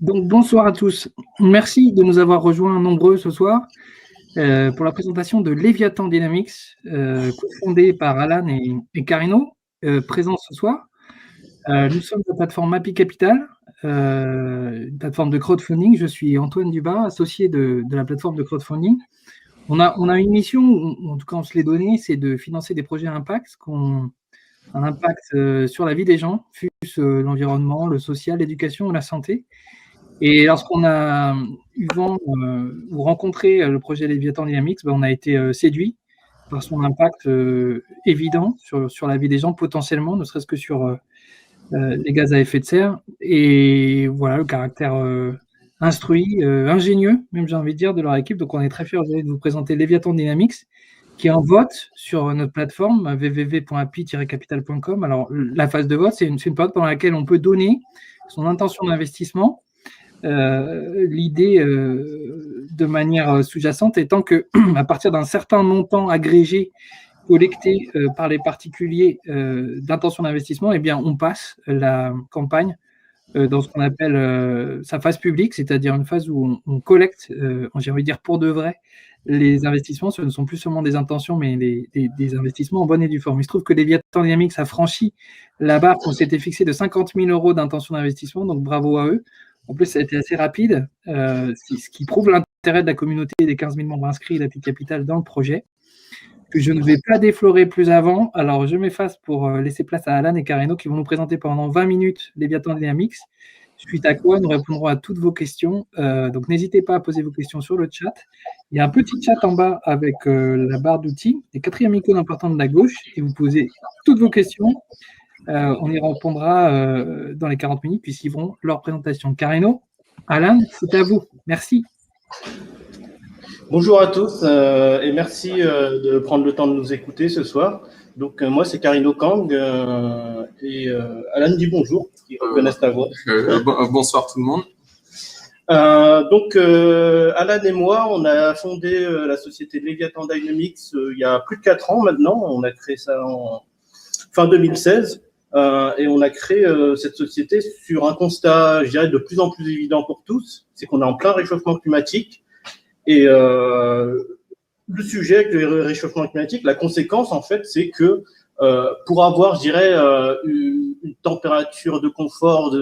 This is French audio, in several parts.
Donc, bonsoir à tous. Merci de nous avoir rejoints nombreux ce soir pour la présentation de Leviathan Dynamics, cofondé par Alan et Carino, présents ce soir. Nous sommes la plateforme Mappy Capital, une plateforme de crowdfunding. Je suis Antoine Dubas, associé de la plateforme de crowdfunding. On a une mission, ou en tout cas on se l'est donnée, c'est de financer des projets à impact, un impact sur la vie des gens, fût-ce l'environnement, le social, l'éducation ou la santé. Et lorsqu'on a eu vent ou rencontré le projet Leviathan Dynamics, on a été séduit par son impact évident sur la vie des gens, potentiellement, ne serait-ce que sur les gaz à effet de serre. Et voilà, le caractère instruit, ingénieux, même j'ai envie de dire, de leur équipe. Donc on est très fiers aujourd'hui de vous présenter Leviathan Dynamics, qui est en vote sur notre plateforme www.api-capital.com. Alors la phase de vote, c'est une période pendant laquelle on peut donner son intention d'investissement. L'idée de manière sous-jacente étant que à partir d'un certain montant agrégé collecté par les particuliers d'intention d'investissement, eh bien, on passe la campagne dans ce qu'on appelle sa phase publique, c'est-à-dire une phase où on collecte, j'ai envie de dire pour de vrai, les investissements. Ce ne sont plus seulement des intentions, mais des investissements en bonne et due forme. Il se trouve que Leviathan Dynamics a franchi la barre qu'on s'était fixée de 50 000 € d'intention d'investissement, donc bravo à eux. En plus, ça a été assez rapide, ce qui prouve l'intérêt de la communauté des 15 000 membres inscrits d'Api Capital dans le projet, que je ne vais pas déflorer plus avant. Alors, je m'efface pour laisser place à Alan et Carino qui vont nous présenter pendant 20 minutes Leviathan Dynamics, suite à quoi nous répondrons à toutes vos questions. Donc, n'hésitez pas à poser vos questions sur le chat. Il y a un petit chat en bas avec la barre d'outils, les 4e icônes importantes de la gauche, et vous posez toutes vos questions. On y répondra dans les 40 minutes, puis suivront leur présentation. Carino, Alan, c'est à vous. Merci. Bonjour à tous et merci de prendre le temps de nous écouter ce soir. Donc moi c'est Carino Kang et Alan dit bonjour, qui reconnaissent ta voix. Bonsoir tout le monde. Donc Alan et moi on a fondé la société Leviathan Dynamics il y a plus de 4 ans maintenant. On a créé ça en fin 2016 et on a créé cette société sur un constat, je dirais, de plus en plus évident pour tous, c'est qu'on est en plein réchauffement climatique. Et le sujet avec le réchauffement climatique, la conséquence, en fait, c'est que pour avoir, je dirais, une température de confort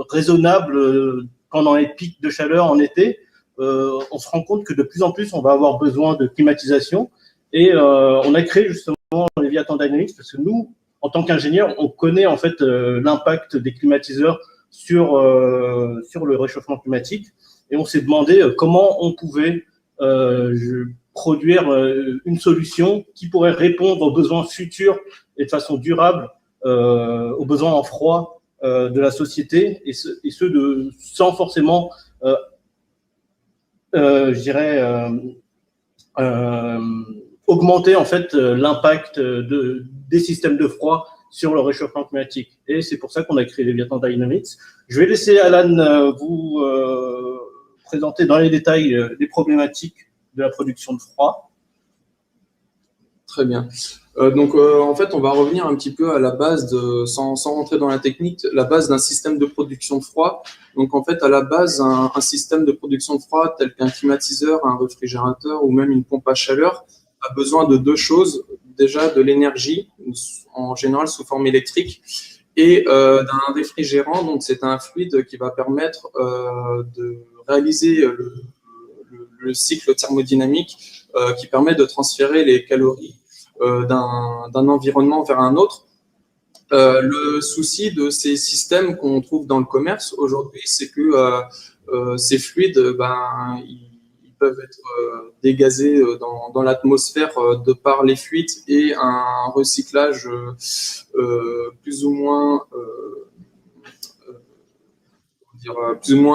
raisonnable pendant les pics de chaleur en été, on se rend compte que de plus en plus, on va avoir besoin de climatisation. Et on a créé justement Leviathan Dynamics parce que nous, en tant qu'ingénieurs, on connaît en fait l'impact des climatiseurs sur le réchauffement climatique. Et on s'est demandé comment on pouvait produire une solution qui pourrait répondre aux besoins futurs et de façon durable aux besoins en froid de la société sans forcément, je dirais, augmenter en fait l'impact des systèmes de froid sur le réchauffement climatique. Et c'est pour ça qu'on a créé Leviathan Dynamics. Je vais laisser Alan vous présenter dans les détails les problématiques de la production de froid. Très bien. En fait, on va revenir un petit peu à la base, sans rentrer dans la technique, la base d'un système de production de froid. Donc, en fait, à la base, un système de production de froid tel qu'un climatiseur, un réfrigérateur ou même une pompe à chaleur a besoin de 2 choses. Déjà, de l'énergie, en général sous forme électrique, et d'un réfrigérant. Donc, c'est un fluide qui va permettre de réaliser le cycle thermodynamique qui permet de transférer les calories d'un environnement vers un autre. Le souci de ces systèmes qu'on trouve dans le commerce aujourd'hui, c'est que ces fluides, ils peuvent être dégazés dans l'atmosphère de par les fuites et un recyclage plus ou moins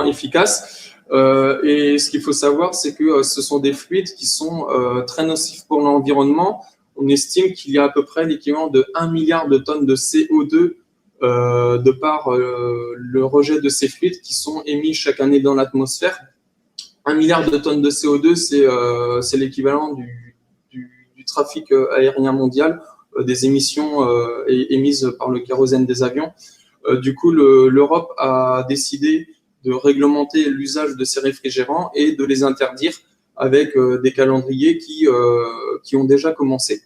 efficace. Et ce qu'il faut savoir, c'est que ce sont des fluides qui sont très nocifs pour l'environnement. On estime qu'il y a à peu près l'équivalent de 1 milliard de tonnes de CO2 de par le rejet de ces fluides qui sont émis chaque année dans l'atmosphère. 1 milliard de tonnes de CO2, c'est l'équivalent du trafic aérien mondial, des émissions émises par le kérosène des avions. Du coup, l'Europe a décidé de réglementer l'usage de ces réfrigérants et de les interdire avec des calendriers qui ont déjà commencé.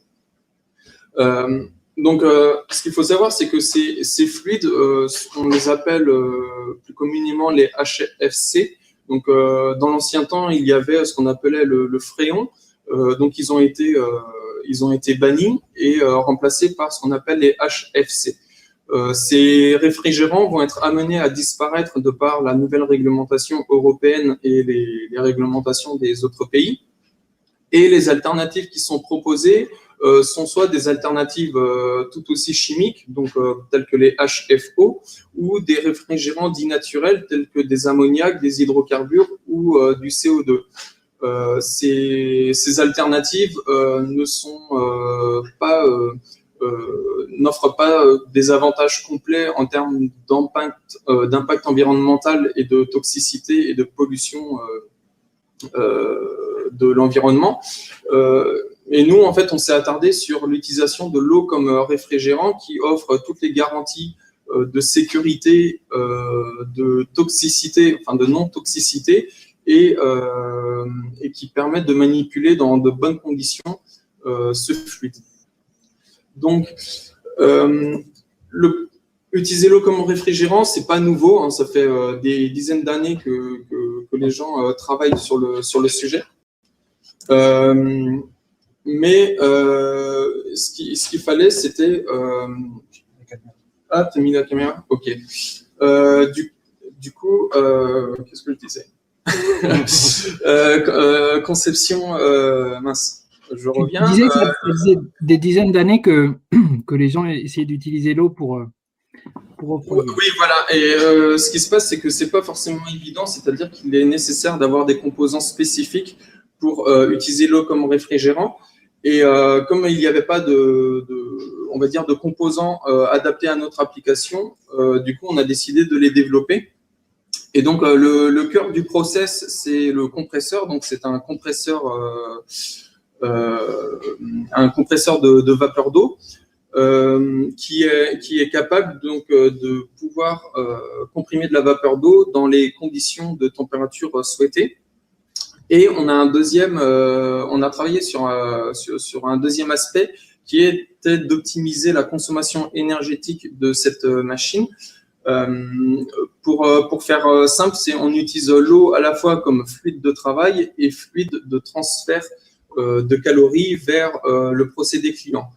Donc, ce qu'il faut savoir, c'est que ces fluides, on les appelle plus communément les HFC. Donc, dans l'ancien temps, il y avait ce qu'on appelait le fréon. Donc, ils ont été bannis et remplacés par ce qu'on appelle les HFC. Ces réfrigérants vont être amenés à disparaître de par la nouvelle réglementation européenne et les réglementations des autres pays. Et les alternatives qui sont proposées sont soit des alternatives tout aussi chimiques, donc telles que les HFO, ou des réfrigérants dits naturels tels que des ammoniacs, des hydrocarbures ou du CO2. Ces alternatives n'offrent pas des avantages complets en termes d'impact environnemental et de toxicité et de pollution de l'environnement. Et nous, en fait, on s'est attardé sur l'utilisation de l'eau comme réfrigérant qui offre toutes les garanties de sécurité, de toxicité, enfin de non-toxicité, et qui permettent de manipuler dans de bonnes conditions ce fluide. Donc, utiliser l'eau comme réfrigérant, c'est pas nouveau, hein, ça fait des dizaines d'années que les gens travaillent sur le sujet. Mais ce qu'il fallait, c'était… Ah, tu as mis la caméra? Ok. Du coup, qu'est-ce que je disais? Conception, mince, je reviens. Tu disais que ça faisait des dizaines d'années que les gens essayaient d'utiliser l'eau pour refroidir. Oui, voilà. Et ce qui se passe, c'est que c'est pas forcément évident, c'est-à-dire qu'il est nécessaire d'avoir des composants spécifiques pour utiliser l'eau comme réfrigérant. Et comme il n'y avait pas on va dire, de composants adaptés à notre application, du coup, on a décidé de les développer. Et donc, le cœur du process, c'est le compresseur. Donc, c'est un compresseur de vapeur d'eau qui est capable donc de pouvoir comprimer de la vapeur d'eau dans les conditions de température souhaitées. Et on a travaillé sur un deuxième aspect qui était d'optimiser la consommation énergétique de cette machine. Pour faire simple, on utilise l'eau à la fois comme fluide de travail et fluide de transfert de calories vers le procédé client.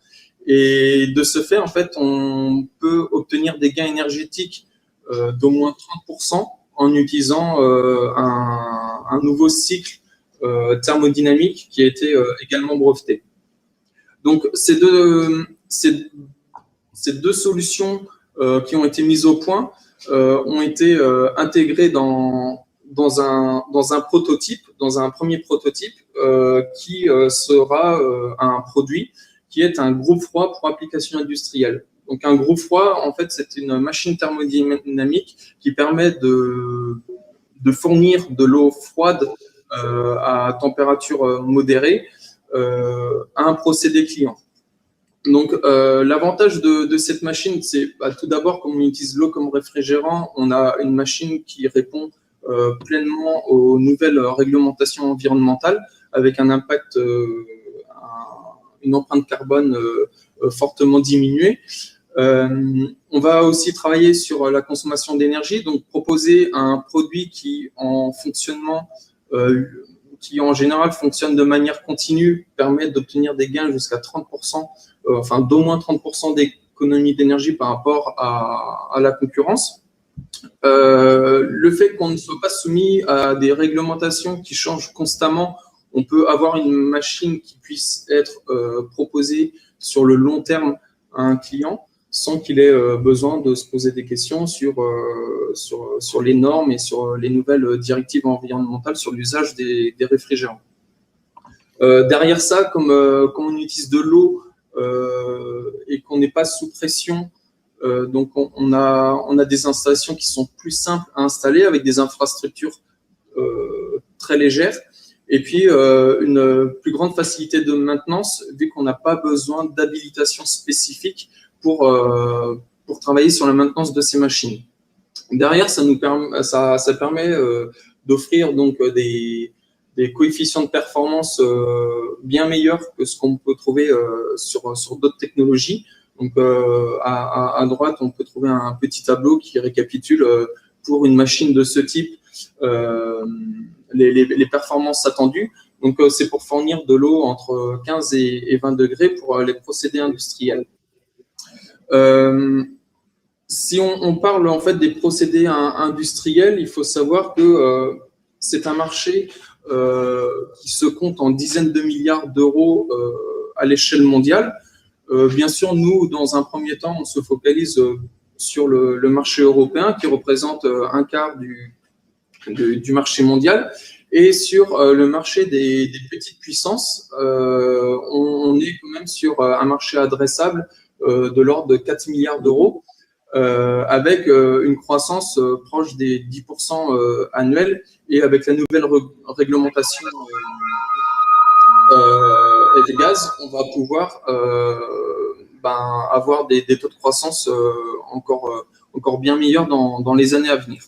Et de ce fait, en fait, on peut obtenir des gains énergétiques d'au moins 30% en utilisant un nouveau cycle thermodynamique qui a été également breveté. Donc, ces deux solutions qui ont été mises au point ont été intégrées dans un prototype, dans un premier prototype qui sera un produit qui est un groupe froid pour application industrielle. Donc, un groupe froid, en fait, c'est une machine thermodynamique qui permet de fournir de l'eau froide à température modérée à un procédé client. Donc, l'avantage de cette machine, c'est tout d'abord, comme on utilise l'eau comme réfrigérant, on a une machine qui répond pleinement aux nouvelles réglementations environnementales avec un impact, une empreinte carbone fortement diminuée. On va aussi travailler sur la consommation d'énergie, donc proposer un produit qui en général fonctionne de manière continue, permet d'obtenir des gains jusqu'à 30%, enfin d'au moins 30% d'économie d'énergie par rapport à la concurrence. Le fait qu'on ne soit pas soumis à des réglementations qui changent constamment, on peut avoir une machine qui puisse être proposée sur le long terme à un client sans qu'il ait besoin de se poser des questions sur les normes et sur les nouvelles directives environnementales sur l'usage des réfrigérants. Derrière ça, comme on utilise de l'eau et qu'on n'est pas sous pression, donc on a des installations qui sont plus simples à installer avec des infrastructures très légères et puis une plus grande facilité de maintenance vu qu'on n'a pas besoin d'habilitation spécifique pour travailler sur la maintenance de ces machines. Derrière, ça permet d'offrir donc des coefficients de performance bien meilleurs que ce qu'on peut trouver sur d'autres technologies. Donc, à droite, on peut trouver un petit tableau qui récapitule pour une machine de ce type les performances attendues. Donc, c'est pour fournir de l'eau entre 15 et 20 degrés pour les procédés industriels. Si on parle en fait des procédés industriels, il faut savoir que c'est un marché qui se compte en dizaines de milliards d'euros à l'échelle mondiale. Bien sûr, nous, dans un premier temps, on se focalise sur le marché européen qui représente un quart du marché mondial. Et sur le marché des petites puissances, on est quand même sur un marché adressable de l'ordre de 4 milliards d'euros, avec une croissance proche des 10% annuels, et avec la nouvelle réglementation des gaz, on va pouvoir avoir des taux de croissance encore bien meilleurs dans les années à venir.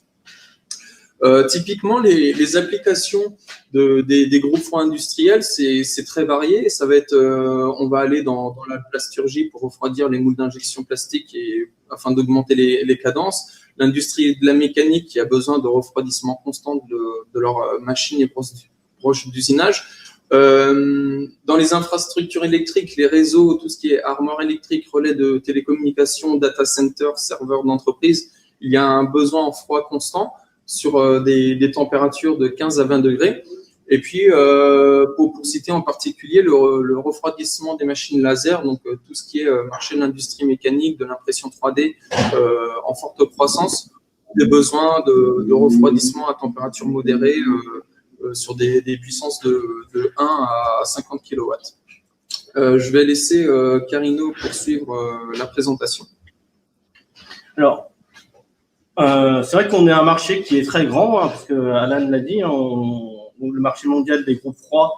Typiquement, les applications des gros fours industriels, c'est très varié. Ça va être, on va aller dans la plasturgie pour refroidir les moules d'injection plastique afin d'augmenter les cadences. L'industrie de la mécanique qui a besoin de refroidissement constant de leurs machines et proches d'usinage. Dans les infrastructures électriques, les réseaux, tout ce qui est armoire électrique, relais de télécommunications, data center, serveurs d'entreprise, il y a un besoin en froid constant sur des températures de 15 à 20 degrés. Et puis, pour citer en particulier le refroidissement des machines laser, donc tout ce qui est marché de l'industrie mécanique, de l'impression 3D en forte croissance, des besoins de refroidissement à température modérée sur des puissances de 1 à 50 kW. Je vais laisser Carino poursuivre la présentation. Alors, c'est vrai qu'on est un marché qui est très grand, parce que Alan l'a dit, le marché mondial des groupes froids,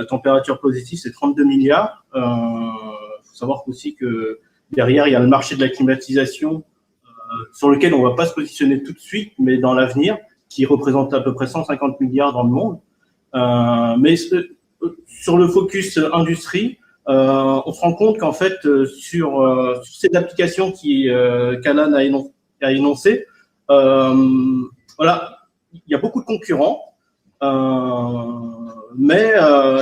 température positive, c'est 32 milliards. Faut savoir aussi que derrière, il y a le marché de la climatisation, sur lequel on ne va pas se positionner tout de suite, mais dans l'avenir, qui représente à peu près 150 milliards dans le monde. Mais sur le focus industrie, on se rend compte qu'en fait, sur ces applications qu'Alan a énoncées, voilà, il y a beaucoup de concurrents, mais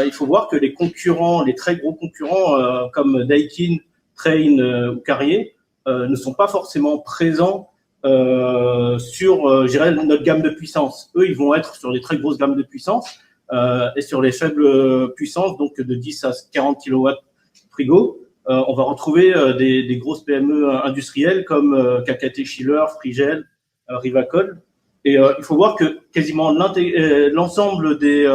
il faut voir que les concurrents, les très gros concurrents comme Daikin, Trane ou Carrier ne sont pas forcément présents sur, je dirais, notre gamme de puissance. Eux, ils vont être sur les très grosses gammes de puissance et sur les faibles puissances, donc de 10 à 40 kW frigo. On va retrouver des grosses PME industrielles comme KKT Schiller, Frigel, Rivacol. Et il faut voir que quasiment l'ensemble des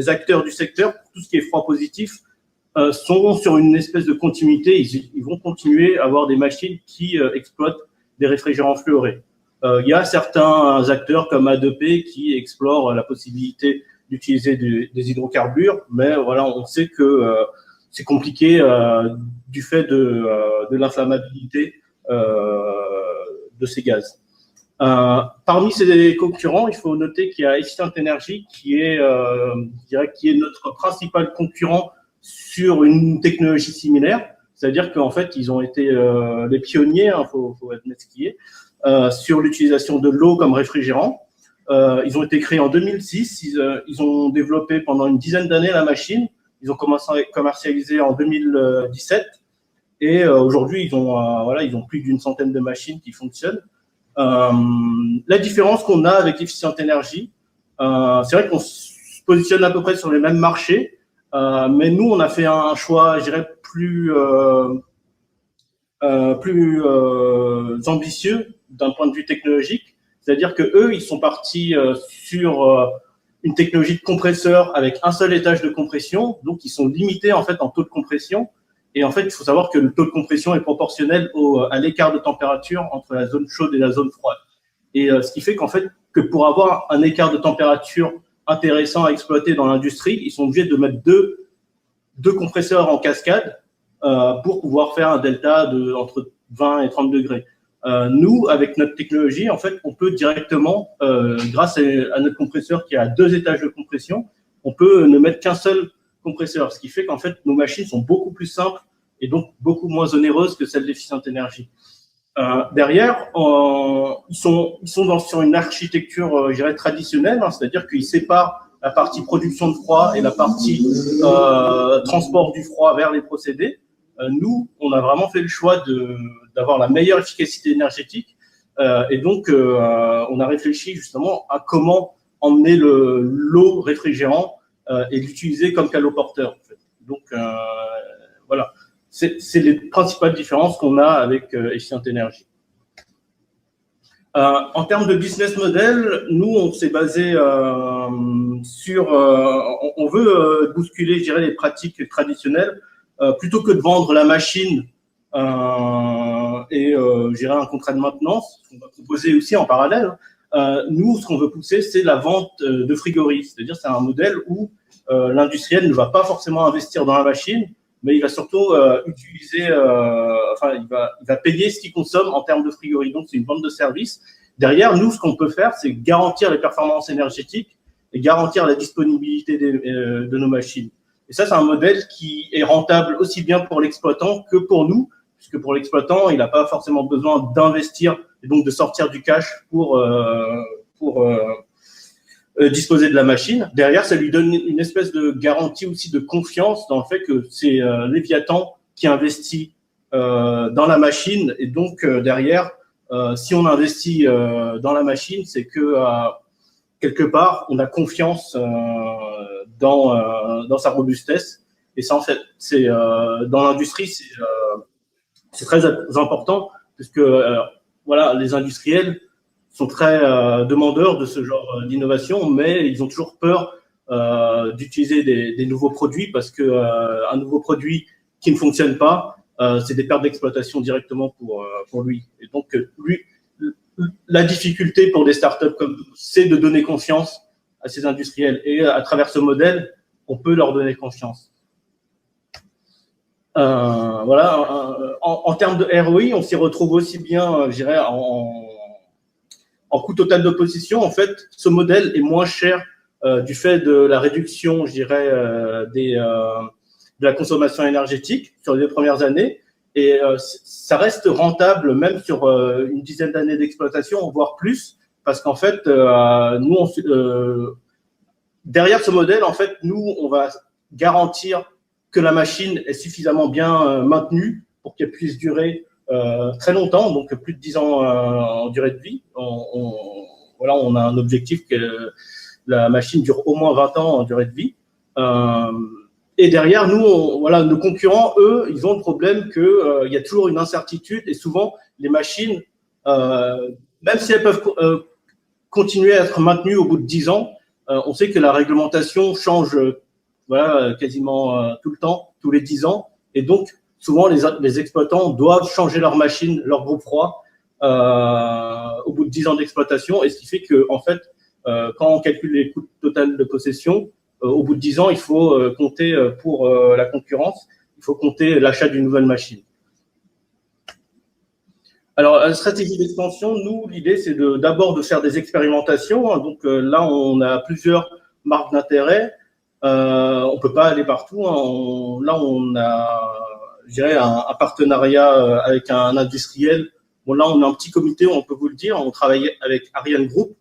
acteurs du secteur, tout ce qui est froid positif, sont sur une espèce de continuité. Ils vont continuer à avoir des machines qui exploitent des réfrigérants fluorés. Il y a certains acteurs comme A2P qui explorent la possibilité d'utiliser des hydrocarbures, mais voilà, on sait que c'est compliqué du fait de l'inflammabilité de ces gaz. Parmi ces concurrents, il faut noter qu'il y a Efficient Energy qui est, je dirais, qui est notre principal concurrent sur une technologie similaire. C'est-à-dire qu'en fait, ils ont été les pionniers, faut admettre ce qui est, sur l'utilisation de l'eau comme réfrigérant. Ils ont été créés en 2006. Ils ont développé pendant une dizaine d'années la machine. Ils ont commencé à commercialiser en 2017. Et aujourd'hui, ils ont plus d'une centaine de machines qui fonctionnent. La différence qu'on a avec Efficient Energy, c'est vrai qu'on se positionne à peu près sur les mêmes marchés, mais nous, on a fait un choix, je dirais, plus ambitieux d'un point de vue technologique. C'est-à-dire que eux, ils sont partis sur une technologie de compresseur avec un seul étage de compression, donc ils sont limités en fait en taux de compression. Et en fait, il faut savoir que le taux de compression est proportionnel à l'écart de température entre la zone chaude et la zone froide. Et ce qui fait qu'en fait, que pour avoir un écart de température intéressant à exploiter dans l'industrie, ils sont obligés de mettre deux compresseurs en cascade pour pouvoir faire un delta entre 20 et 30 degrés. Nous, avec notre technologie, en fait, on peut directement, grâce à notre compresseur qui a 2 étages de compression, on peut ne mettre qu'un seul compresseur, ce qui fait qu'en fait, nos machines sont beaucoup plus simples et donc beaucoup moins onéreuses que celles d'efficiente énergie. Derrière, ils sont sur une architecture, je dirais, traditionnelle, hein, c'est-à-dire qu'ils séparent la partie production de froid et la partie transport du froid vers les procédés. Nous, on a vraiment fait le choix d'avoir la meilleure efficacité énergétique et donc on a réfléchi justement à comment emmener l'eau réfrigérant et l'utiliser comme caloporteur. En fait. Donc voilà, c'est les principales différences qu'on a avec Efficient Energy. En termes de business model, nous, on s'est basé sur… on veut bousculer, je dirais, les pratiques traditionnelles. Plutôt que de vendre la machine et gérer un contrat de maintenance, ce qu'on va proposer aussi en parallèle, nous, ce qu'on veut pousser, c'est la vente de frigories. C'est-à-dire, c'est un modèle où l'industriel ne va pas forcément investir dans la machine, mais il va surtout utiliser, il va payer ce qu'il consomme en termes de frigories. Donc, c'est une vente de service. Derrière, nous, ce qu'on peut faire, c'est garantir les performances énergétiques et garantir la disponibilité de nos machines. Et ça, c'est un modèle qui est rentable aussi bien pour l'exploitant que pour nous, puisque pour l'exploitant, il n'a pas forcément besoin d'investir et donc de sortir du cash pour disposer de la machine. Derrière, ça lui donne une espèce de garantie aussi de confiance dans le fait que c'est Léviathan qui investit dans la machine. Et donc, derrière, si on investit dans la machine, c'est que quelque part, on a confiance dans sa robustesse. Et ça, en fait, c'est dans l'industrie, c'est très important puisque voilà, les industriels sont très demandeurs de ce genre d'innovation, mais ils ont toujours peur d'utiliser des nouveaux produits parce que un nouveau produit qui ne fonctionne pas, c'est des pertes d'exploitation directement pour lui. Et donc, la difficulté pour des startups comme nous, c'est de donner confiance à ces industriels. Et à travers ce modèle, on peut leur donner confiance. Voilà. En termes de ROI, on s'y retrouve aussi bien, je dirais, en coût total d'opposition. En fait, ce modèle est moins cher du fait de la réduction, je dirais, de la consommation énergétique sur les 2 premières années. Et ça reste rentable même sur une dizaine d'années d'exploitation, voire plus, parce qu'en fait, nous, derrière ce modèle, en fait, nous, on va garantir que la machine est suffisamment bien maintenue pour qu'elle puisse durer très longtemps, donc plus de 10 ans en durée de vie. Voilà, on a un objectif que la machine dure au moins 20 ans en durée de vie. Et derrière, nous, voilà, nos concurrents, eux, ils ont le problème qu'il y a toujours une incertitude et souvent, les machines, même si elles peuvent continuer à être maintenues au bout de 10 ans, on sait que la réglementation change voilà, quasiment tout le temps, tous les 10 ans. Et donc, souvent, les exploitants doivent changer leur machine, leur groupe froid, au bout de 10 ans d'exploitation. Et ce qui fait que, en fait, quand on calcule les coûts totaux de possession, au bout de 10 ans, il faut compter pour la concurrence, il faut compter l'achat d'une nouvelle machine. Alors, la stratégie d'expansion, nous, l'idée, c'est d'abord de faire des expérimentations. Hein. Donc là, on a plusieurs marques d'intérêt. On peut pas aller partout. Hein. Là, on a, je dirais, un partenariat avec un industriel. Bon, là, on a un petit comité, on peut vous le dire. On travaille avec Ariane Group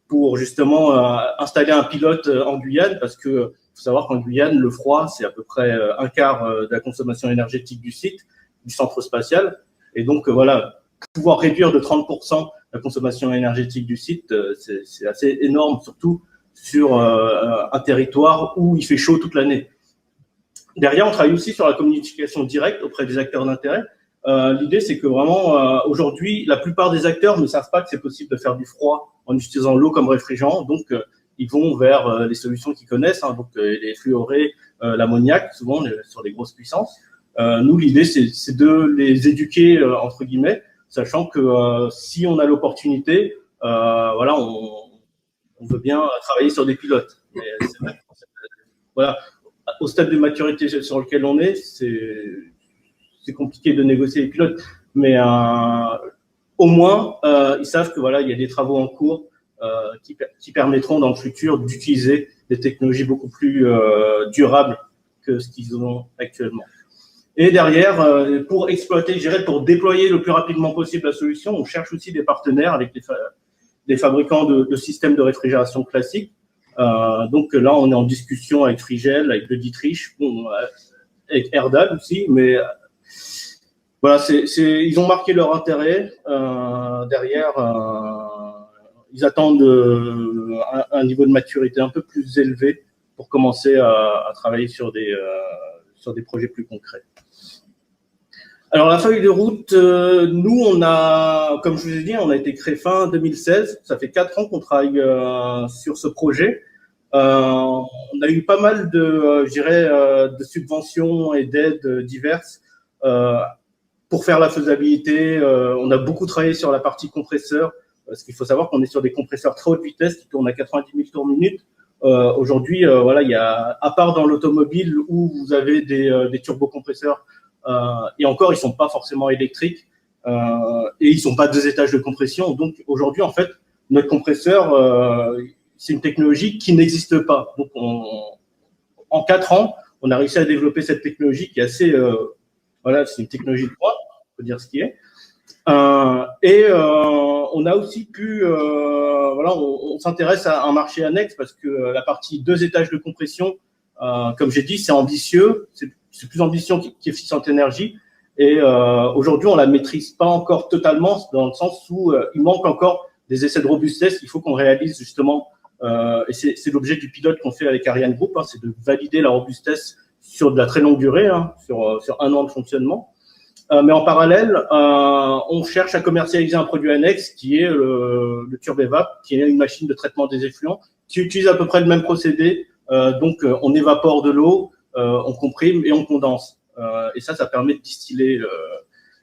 pour justement installer un pilote en Guyane, parce que faut savoir qu'en Guyane, le froid, c'est à peu près un quart de la consommation énergétique du site, du centre spatial. Et donc, voilà, pouvoir réduire de 30% la consommation énergétique du site, c'est assez énorme, surtout sur un territoire où il fait chaud toute l'année. Derrière, on travaille aussi sur la communication directe auprès des acteurs d'intérêt. L'idée, c'est que vraiment, aujourd'hui, la plupart des acteurs ne savent pas que c'est possible de faire du froid en utilisant l'eau comme réfrigérant. Donc, ils vont vers les solutions qu'ils connaissent, hein, donc les fluorés, l'ammoniac, souvent sur les grosses puissances. Nous, l'idée, c'est de les éduquer, entre guillemets, sachant que si on a l'opportunité, voilà, on veut bien travailler sur des pilotes. Mais c'est vrai, voilà, au stade de maturité sur lequel on est, c'est compliqué de négocier les pilotes. mais au moins, ils savent que voilà, il y a des travaux en cours qui permettront dans le futur d'utiliser des technologies beaucoup plus durables que ce qu'ils ont actuellement. Et derrière, pour exploiter, je dirais, pour déployer le plus rapidement possible la solution, on cherche aussi des partenaires avec des fabricants de systèmes de réfrigération classiques. Donc là, on est en discussion avec Frigel, avec Le Dietrich, bon, avec Erdal aussi, mais voilà, ils ont marqué leur intérêt. Derrière, ils attendent un niveau de maturité un peu plus élevé pour commencer à travailler sur des projets plus concrets. Alors, la feuille de route, nous, comme je vous ai dit, on a été créé fin 2016. Ça fait 4 ans qu'on travaille sur ce projet. On a eu pas mal de subventions et d'aides diverses pour faire la faisabilité. On a beaucoup travaillé sur la partie compresseur, parce qu'il faut savoir qu'on est sur des compresseurs très haute vitesse qui tournent à 90 000 tours minute. Aujourd'hui, voilà, il y a, à part dans l'automobile où vous avez des turbocompresseurs, et encore, ils sont pas forcément électriques, et ils sont pas 2 étages de compression. Donc aujourd'hui, en fait, notre compresseur, c'est une technologie qui n'existe pas. Donc en 4 ans, on a réussi à développer cette technologie qui est assez, voilà, c'est une technologie de pointe, on peut dire ce qui est. On a aussi pu, voilà, on s'intéresse à un marché annexe parce que la partie 2 étages de compression, comme j'ai dit, c'est ambitieux, c'est plus ambitieux qu'efficiente énergie. Et aujourd'hui, on la maîtrise pas encore totalement, dans le sens où il manque encore des essais de robustesse. Il faut qu'on réalise justement, et c'est l'objet du pilote qu'on fait avec Ariane Group, c'est de valider la robustesse sur de la très longue durée, sur 1 an de fonctionnement. Mais en parallèle, on cherche à commercialiser un produit annexe qui est le TurbeVap, qui est une machine de traitement des effluents, qui utilise à peu près le même procédé. Donc, on évapore de l'eau, on comprime et on condense. Et ça permet de distiller.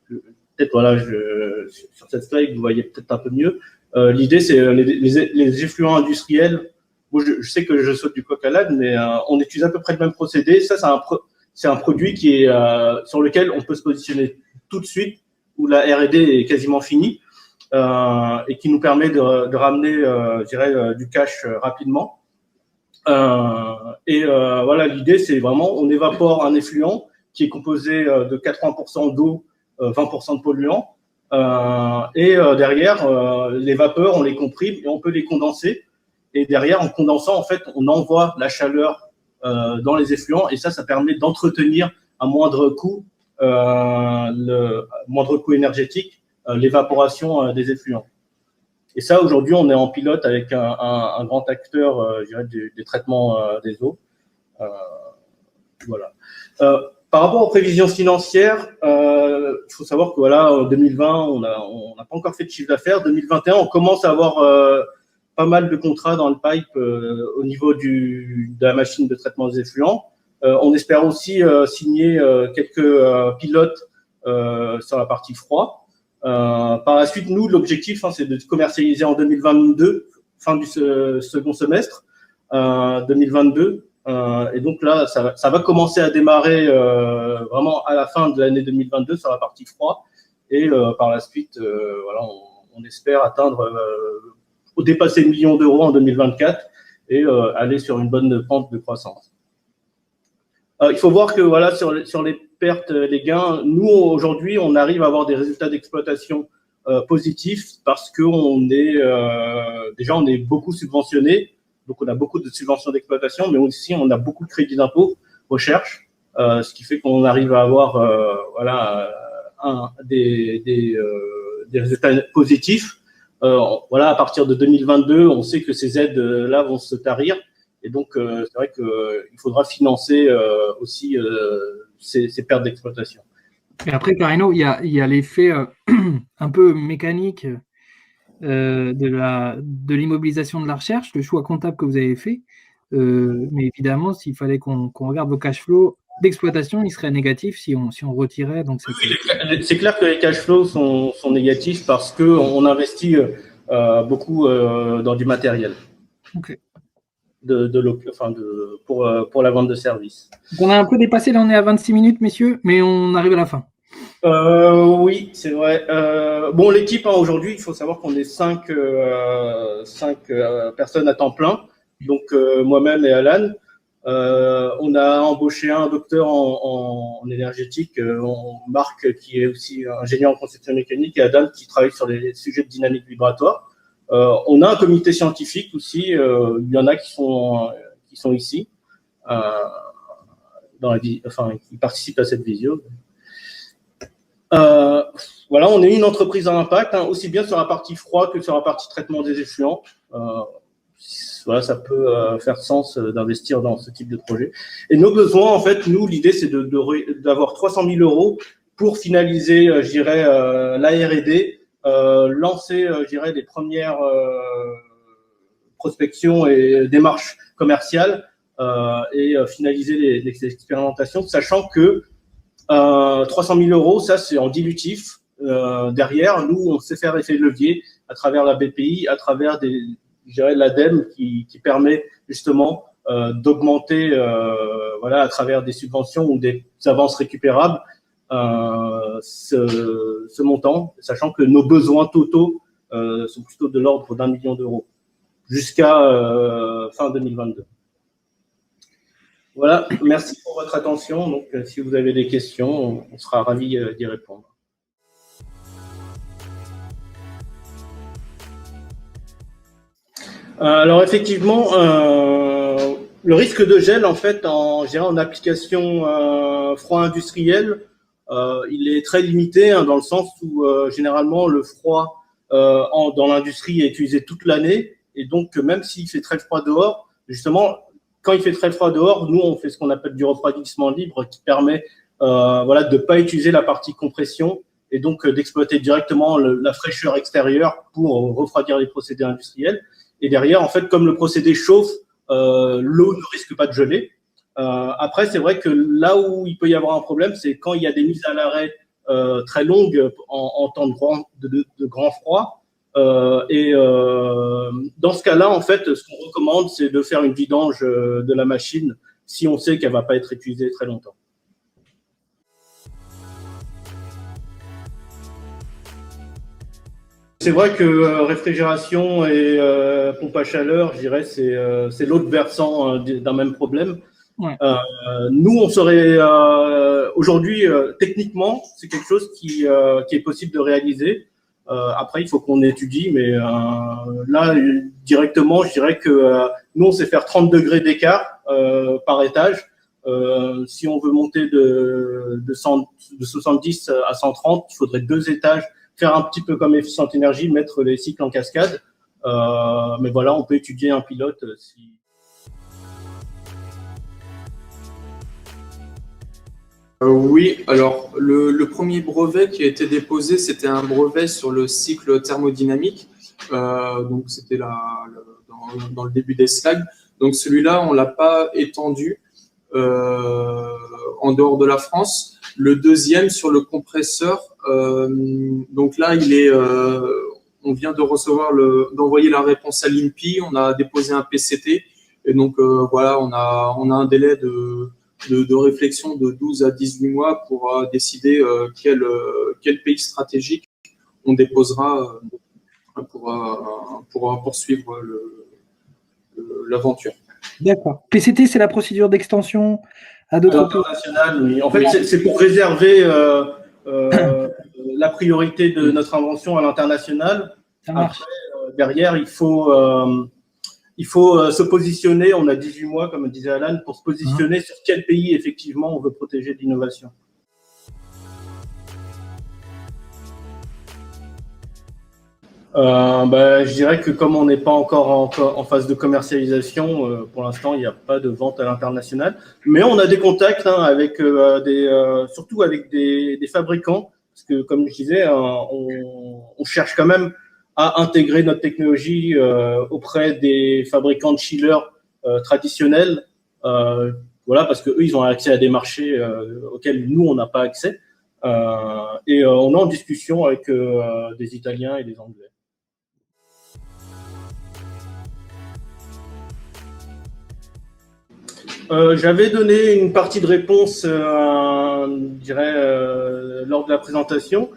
Peut-être, voilà, sur cette slide, vous voyez peut-être un peu mieux. L'idée, c'est les effluents industriels. Bon, je sais que je saute du coq à l'âne, mais on utilise à peu près le même procédé. Ça, c'est un produit qui est sur lequel on peut se positionner tout de suite, où la R&D est quasiment finie, et qui nous permet de ramener, je dirais, du cash rapidement. Voilà, l'idée, c'est vraiment, on évapore un effluent qui est composé de 80% d'eau, 20% de polluants, derrière, les vapeurs, on les comprime et on peut les condenser. Et derrière, en condensant, en fait, on envoie la chaleur dans les effluents, et ça permet d'entretenir à moindre coût, moindre coût énergétique, l'évaporation des effluents. Et ça, aujourd'hui, on est en pilote avec un grand acteur, je dirais, des traitements des eaux. Voilà. Par rapport aux prévisions financières, il faut savoir que voilà, en 2020, on n'a pas encore fait de chiffre d'affaires. 2021, on commence à avoir pas mal de contrats dans le pipe au niveau de la machine de traitement des effluents. On espère aussi signer quelques pilotes sur la partie froid. Par la suite, nous, l'objectif, c'est de commercialiser en 2022, fin du second semestre 2022. Et donc là, ça va commencer à démarrer vraiment à la fin de l'année 2022 sur la partie froid. Et par la suite, voilà, on espère atteindre dépasser 1 million d'euros en 2024 et aller sur une bonne pente de croissance. Il faut voir que voilà, sur les pertes, les gains, nous aujourd'hui, on arrive à avoir des résultats d'exploitation positifs parce que déjà on est beaucoup subventionné, donc on a beaucoup de subventions d'exploitation, mais aussi on a beaucoup de crédits d'impôt recherche, ce qui fait qu'on arrive à avoir voilà des résultats positifs. Voilà, à partir de 2022, on sait que ces aides-là vont se tarir. Et donc, c'est vrai qu'il faudra financer aussi ces pertes d'exploitation. Et après, Carino, il y a l'effet un peu mécanique de l'immobilisation de la recherche, le choix comptable que vous avez fait. Mais évidemment, s'il fallait qu'on regarde vos cash flows d'exploitation, ils seraient négatifs si on retirait. Donc c'est clair que les cash flows sont négatifs parce qu'on investit beaucoup dans du matériel. Okay. Pour la vente de services. Donc on a un peu dépassé, là on est à 26 minutes, messieurs, mais on arrive à la fin. Oui, c'est vrai. Bon, l'équipe, hein, aujourd'hui, il faut savoir qu'on est cinq personnes à temps plein. Donc, moi-même et Alan. On a embauché un docteur en énergétique, Marc, qui est aussi ingénieur en conception mécanique, et Adam, qui travaille sur les sujets de dynamique vibratoire. On a un comité scientifique aussi. Il y en a qui sont ici, qui participent à cette visio. Voilà, on est une entreprise à impact, hein, aussi bien sur la partie froid que sur la partie traitement des effluents. Voilà, ça peut faire sens d'investir dans ce type de projet. Et nos besoins, en fait, nous, l'idée, c'est d'avoir 300 000 euros pour finaliser, je dirais, la R&D, lancer, je dirais, les premières prospections et démarches commerciales et finaliser les expérimentations, sachant que 300 000 euros, ça c'est en dilutif. Derrière, nous, on sait faire effet de levier à travers la BPI, à travers je dirais, l'ADEME qui permet justement d'augmenter, voilà, à travers des subventions ou des avances récupérables, ce montant, sachant que nos besoins totaux sont plutôt de l'ordre d'1 million d'euros jusqu'à fin 2022. Voilà, merci pour votre attention. Donc, si vous avez des questions, on sera ravis d'y répondre. Alors, effectivement, le risque de gel, en fait, en application froid industriel, il est très limité, hein, dans le sens où, généralement, le froid dans l'industrie est utilisé toute l'année. Et donc, même s'il fait très froid dehors, justement, quand il fait très froid dehors, nous, on fait ce qu'on appelle du refroidissement libre qui permet voilà, de ne pas utiliser la partie compression et donc d'exploiter directement la fraîcheur extérieure pour refroidir les procédés industriels. Et derrière, en fait, comme le procédé chauffe, l'eau ne risque pas de geler. Après, c'est vrai que là où il peut y avoir un problème, c'est quand il y a des mises à l'arrêt très longues en temps de grand froid. Dans ce cas-là, en fait, ce qu'on recommande, c'est de faire une vidange de la machine si on sait qu'elle ne va pas être utilisée très longtemps. C'est vrai que réfrigération et pompe à chaleur, je dirais, c'est l'autre versant d'un même problème. Ouais. Nous, on serait aujourd'hui, techniquement, c'est quelque chose qui est possible de réaliser. Après, il faut qu'on étudie, mais là, directement, je dirais que nous, on sait faire 30 degrés d'écart par étage. Si on veut monter de 70 à 130, il faudrait 2 étages, faire un petit peu comme Efficiente Énergie, mettre les cycles en cascade. Mais voilà, on peut étudier un pilote si… Oui, alors le premier brevet qui a été déposé, c'était un brevet sur le cycle thermodynamique. Donc c'était dans le début des slides. Donc celui-là, on l'a pas étendu en dehors de la France. Le deuxième sur le compresseur, donc là on vient d'envoyer la réponse à l'INPI. On a déposé un PCT et donc voilà, on a un délai de réflexion de 12 à 18 mois pour décider quel pays stratégique on déposera pour poursuivre l'aventure. D'accord. PCT, c'est la procédure d'extension à d'autres pays. International, oui. En fait, c'est pour réserver la priorité de notre invention à l'international. Après, derrière, il faut se positionner, on a 18 mois, comme disait Alan, pour se positionner sur quel pays, effectivement, on veut protéger de l'innovation. Je dirais que comme on n'est pas encore en phase de commercialisation, pour l'instant, il n'y a pas de vente à l'international. Mais on a des contacts avec surtout avec des fabricants, parce que comme je disais, on cherche quand même à intégrer notre technologie auprès des fabricants de chillers traditionnels, voilà, parce que eux, ils ont accès à des marchés auxquels nous, on n'a pas accès. Et on est en discussion avec des Italiens et des Anglais. J'avais donné une partie de réponse, je dirais, lors de la présentation.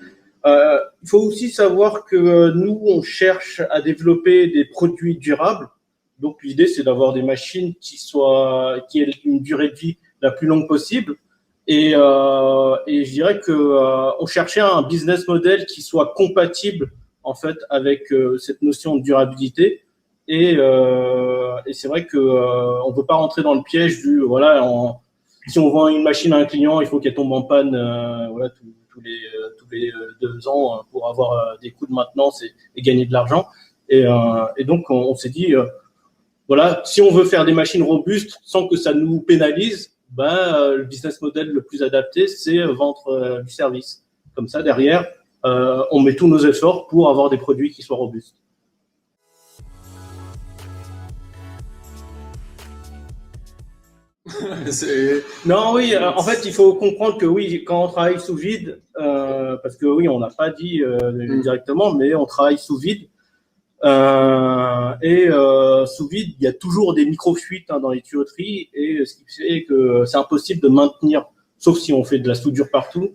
Il faut aussi savoir que nous, on cherche à développer des produits durables. Donc, l'idée, c'est d'avoir des machines qui aient une durée de vie la plus longue possible. Et je dirais que on cherchait un business model qui soit compatible en fait avec cette notion de durabilité. Et c'est vrai que on peut pas rentrer dans le piège du voilà, si on vend une machine à un client, il faut qu'elle tombe en panne voilà tous les 2 ans pour avoir des coûts de maintenance et gagner de l'argent. Et donc on s'est dit voilà, si on veut faire des machines robustes sans que ça nous pénalise, le business model le plus adapté, c'est vendre du service. Comme ça, derrière, on met tous nos efforts pour avoir des produits qui soient robustes. Non, oui, en fait, il faut comprendre que oui, quand on travaille sous vide, parce que oui, on n'a pas dit directement, mais on travaille sous vide. Sous vide, il y a toujours des micro-fuites dans les tuyauteries, et ce qui fait que c'est impossible de maintenir, sauf si on fait de la soudure partout,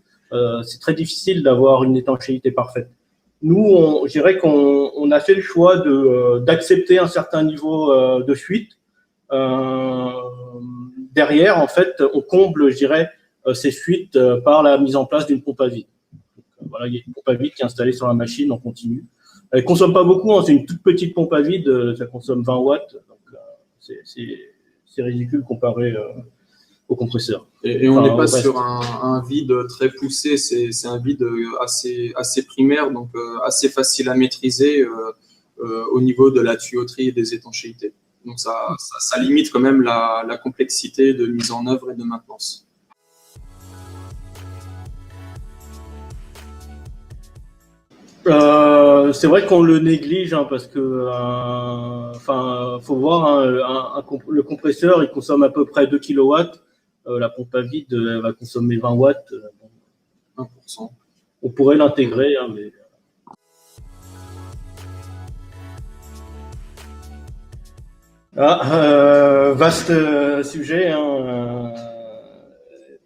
c'est très difficile d'avoir une étanchéité parfaite. Nous, je dirais qu'on a fait le choix d'accepter un certain niveau de fuite. Derrière, en fait, on comble, je dirais, ces fuites par la mise en place d'une pompe à vide. Donc, voilà, il y a une pompe à vide qui est installée sur la machine en continu. Elle consomme pas beaucoup, hein, c'est une toute petite pompe à vide, ça consomme 20 watts, donc c'est ridicule comparé au compresseur. Et on n'est pas sur un vide très poussé, c'est un vide assez primaire, donc assez facile à maîtriser au niveau de la tuyauterie et des étanchéités. Donc ça limite quand même la complexité de mise en œuvre et de maintenance. C'est vrai qu'on le néglige parce que, faut voir, le compresseur il consomme à peu près 2 kW, la pompe à vide elle va consommer 20 watts, 1%. On pourrait l'intégrer, mais. Vaste sujet.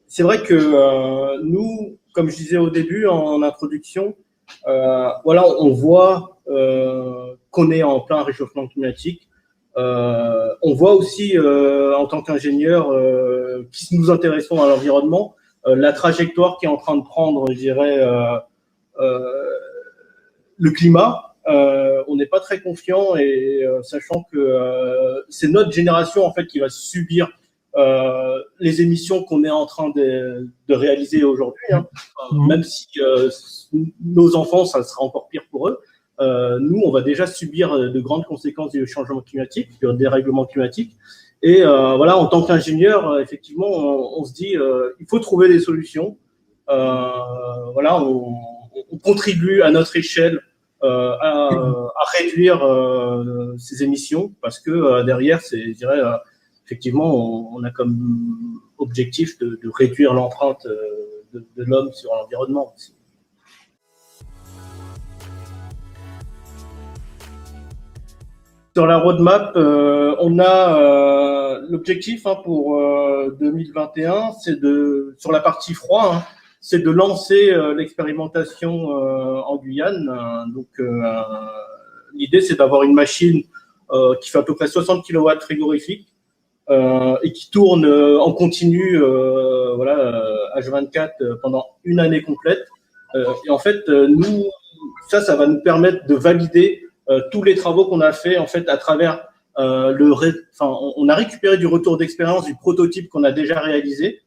C'est vrai que nous, comme je disais au début en introduction, voilà, on voit qu'on est en plein réchauffement climatique. On voit aussi, en tant qu'ingénieur, qui nous intéressons à l'environnement, la trajectoire qui est en train de prendre, je dirais, le climat. On n'est pas très confiant et sachant que c'est notre génération en fait qui va subir les émissions qu'on est en train de réaliser aujourd'hui, même si nos enfants ça sera encore pire pour eux. Nous on va déjà subir de grandes conséquences du changement climatique, du dérèglement climatique. Et voilà, en tant qu'ingénieur, effectivement, on se dit il faut trouver des solutions. Voilà, on contribue à notre échelle à réduire ces émissions parce que derrière, je dirais, effectivement, on a comme objectif de réduire l'empreinte de l'homme sur l'environnement aussi. Sur la roadmap, on a l'objectif pour 2021, c'est sur la partie froid, c'est de lancer l'expérimentation en Guyane. Donc, l'idée, c'est d'avoir une machine qui fait à peu près 60 kW frigorifique et qui tourne en continu, H24 pendant une année complète. Et en fait, nous, ça va nous permettre de valider tous les travaux qu'on a fait en fait à travers on a récupéré du retour d'expérience du prototype qu'on a déjà réalisé.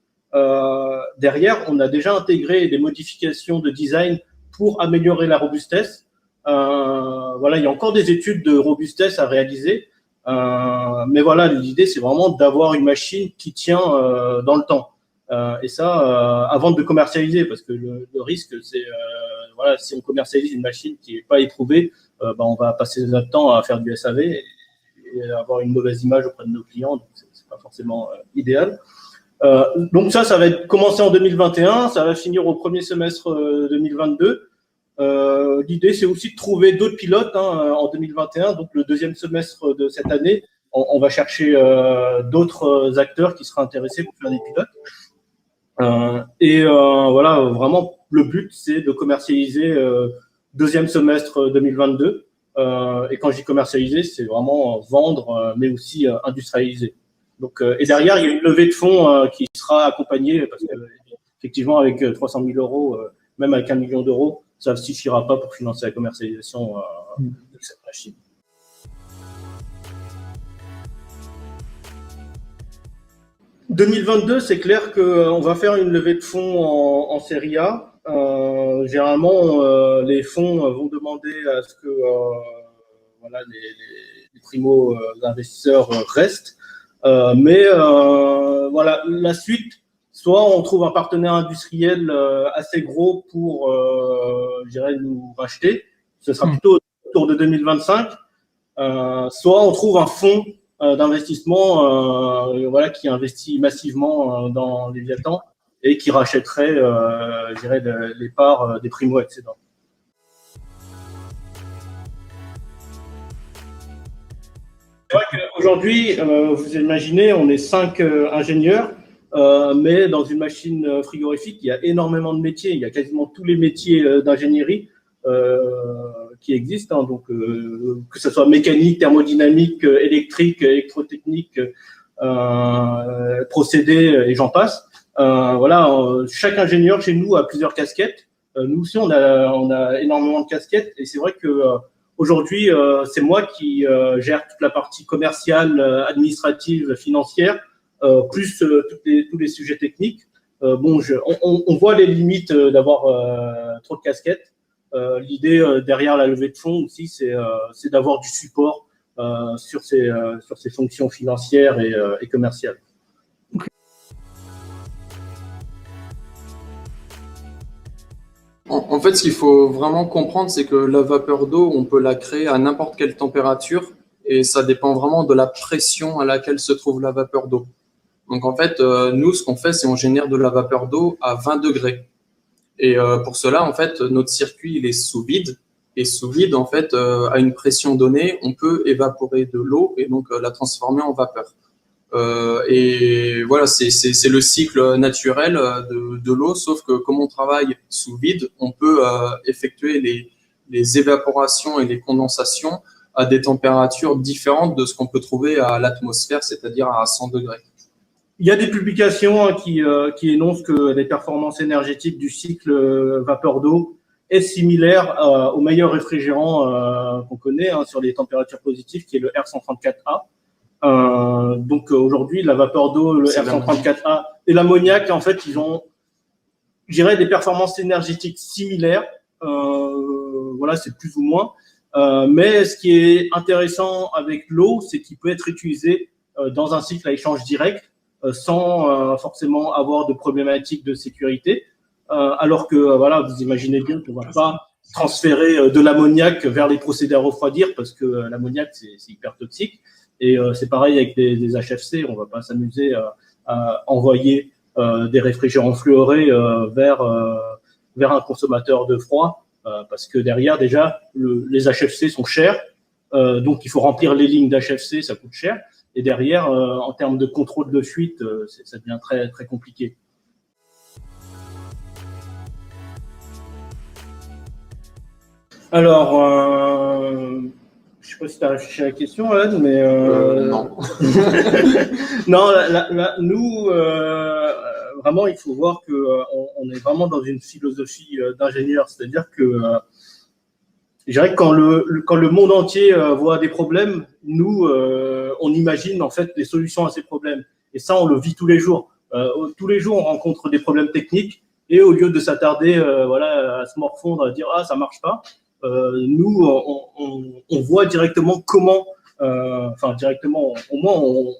Derrière, on a déjà intégré des modifications de design pour améliorer la robustesse. Voilà, il y a encore des études de robustesse à réaliser, mais voilà, l'idée c'est vraiment d'avoir une machine qui tient dans le temps. Et ça, avant de commercialiser, parce que le risque, c'est voilà, si on commercialise une machine qui n'est pas éprouvée, on va passer notre temps à faire du SAV et avoir une mauvaise image auprès de nos clients, donc c'est pas forcément idéal. Donc ça va commencer en 2021, ça va finir au premier semestre 2022. L'idée, c'est aussi de trouver d'autres pilotes en 2021, donc le deuxième semestre de cette année. on va chercher d'autres acteurs qui seraient intéressés pour faire des pilotes. Voilà, vraiment, le but, c'est de commercialiser deuxième semestre 2022. Et quand je dis commercialiser, c'est vraiment vendre, mais aussi industrialiser. Donc, et derrière, il y a une levée de fonds qui sera accompagnée, parce que effectivement, avec 300 000 euros, même avec 1 million d'euros, ça ne suffira pas pour financer la commercialisation de cette machine. « 2022, c'est clair qu'on va faire une levée de fonds en série A. Généralement, les fonds vont demander à ce que voilà, les primo-investisseurs restent. Voilà, la suite, soit on trouve un partenaire industriel assez gros pour, je dirais, nous racheter. Ce sera plutôt autour de 2025. Soit on trouve un fonds d'investissement voilà, qui investit massivement dans Léviathan et qui rachèterait je dirais, les parts des primo-accédants. C'est vrai qu'aujourd'hui, vous imaginez, on est 5 ingénieurs, mais dans une machine frigorifique, il y a énormément de métiers. Il y a quasiment tous les métiers d'ingénierie qui existent, hein, donc que ce soit mécanique, thermodynamique, électrique, électrotechnique, procédés et j'en passe. Voilà, chaque ingénieur chez nous a plusieurs casquettes. Nous aussi, on a énormément de casquettes, et c'est vrai que aujourd'hui, c'est moi qui gère toute la partie commerciale, administrative, financière, plus tous les sujets techniques. Bon, on voit les limites d'avoir trop de casquettes. L'idée derrière la levée de fonds aussi, c'est d'avoir du support sur ces fonctions financières et commerciales. En fait, ce qu'il faut vraiment comprendre, c'est que la vapeur d'eau, on peut la créer à n'importe quelle température et ça dépend vraiment de la pression à laquelle se trouve la vapeur d'eau. Donc, en fait, nous, ce qu'on fait, c'est on génère de la vapeur d'eau à 20 degrés. Et pour cela, en fait, notre circuit, il est sous vide. Et sous vide, en fait, à une pression donnée, on peut évaporer de l'eau et donc la transformer en vapeur. Et voilà, c'est le cycle naturel de l'eau, sauf que comme on travaille sous vide, on peut effectuer les évaporations et les condensations à des températures différentes de ce qu'on peut trouver à l'atmosphère, c'est-à-dire à 100 degrés. Il y a des publications qui énoncent que les performances énergétiques du cycle vapeur d'eau est similaire au meilleur réfrigérant qu'on connaît sur les températures positives, qui est le R134A. Donc aujourd'hui, la vapeur d'eau, le R134A et l'ammoniac, en fait, ils ont, je dirais, des performances énergétiques similaires. Voilà, c'est plus ou moins. Mais ce qui est intéressant avec l'eau, c'est qu'il peut être utilisé dans un cycle à échange direct, sans forcément avoir de problématiques de sécurité. Alors que, voilà, vous imaginez bien qu'on ne va pas transférer de l'ammoniac vers les procédés à refroidir, parce que l'ammoniac, c'est hyper toxique. Et c'est pareil avec des HFC, on ne va pas s'amuser à envoyer des réfrigérants fluorés vers un consommateur de froid, parce que derrière, déjà, les HFC sont chers, donc il faut remplir les lignes d'HFC, ça coûte cher. Et derrière, en termes de contrôle de fuite, ça devient très, très compliqué. Alors, je ne sais pas si tu as réfléchi à la question, Alan, mais… Non. Non, nous, vraiment, il faut voir qu'on est vraiment dans une philosophie d'ingénieur. C'est-à-dire que, je dirais que quand le monde entier voit des problèmes, nous, on imagine en fait des solutions à ces problèmes. Et ça, on le vit tous les jours. Tous les jours, on rencontre des problèmes techniques et au lieu de s'attarder voilà, à se morfondre, à dire « Ah, ça marche pas », nous, on voit directement comment, enfin directement, au moins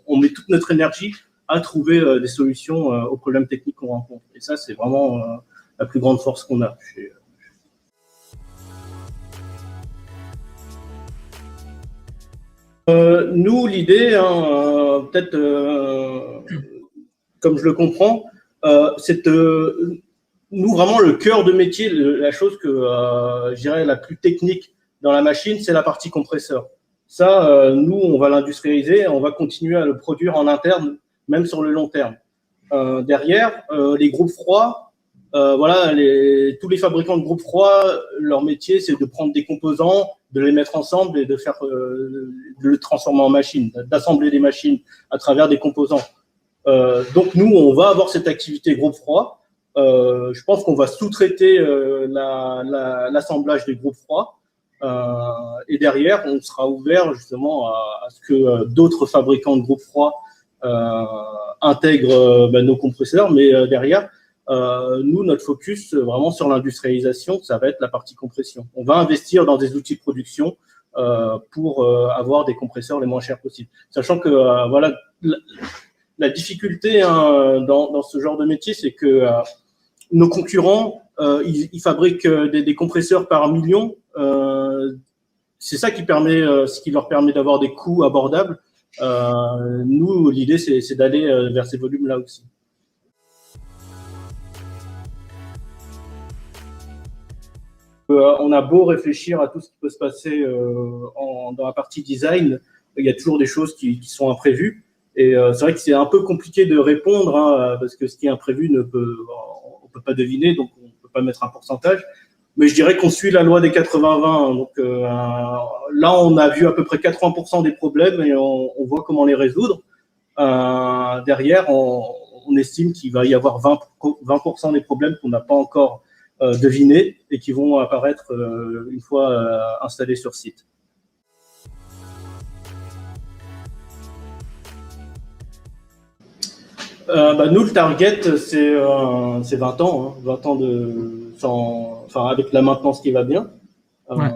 on met toute notre énergie à trouver des solutions aux problèmes techniques qu'on rencontre. Et ça, c'est vraiment la plus grande force qu'on a. Nous, l'idée, peut-être comme je le comprends, c'est nous, vraiment, le cœur de métier, la chose que je dirais la plus technique dans la machine, c'est la partie compresseur. Ça, nous, on va l'industrialiser, on va continuer à le produire en interne, même sur le long terme. Derrière, les groupes froids, voilà, tous les fabricants de groupes froids, leur métier, c'est de prendre des composants, de les mettre ensemble et de le transformer en machine, d'assembler des machines à travers des composants. Donc nous, on va avoir cette activité groupe froid. Je pense qu'on va sous-traiter l'assemblage des groupes froids. Et derrière, on sera ouvert justement à ce que d'autres fabricants de groupes froids intègrent nos compresseurs. Mais derrière, nous, notre focus vraiment sur l'industrialisation, ça va être la partie compression. On va investir dans des outils de production pour avoir des compresseurs les moins chers possibles. Sachant que voilà, la difficulté dans ce genre de métier, c'est que nos concurrents, ils fabriquent des compresseurs par million. C'est ça ce qui leur permet d'avoir des coûts abordables. Nous, l'idée, c'est d'aller vers ces volumes-là aussi. On a beau réfléchir à tout ce qui peut se passer dans la partie design, il y a toujours des choses qui sont imprévues. Et c'est vrai que c'est un peu compliqué de répondre, parce que ce qui est imprévu, on peut pas deviner, donc on peut pas mettre un pourcentage. Mais je dirais qu'on suit la loi des 80-20. Donc là, on a vu à peu près 80% des problèmes et on voit comment les résoudre. Derrière, on estime qu'il va y avoir 20% des problèmes qu'on n'a pas encore devinés et qui vont apparaître une fois installés sur site. Nous, le target, c'est 20 ans, 20 ans avec la maintenance qui va bien. Ouais.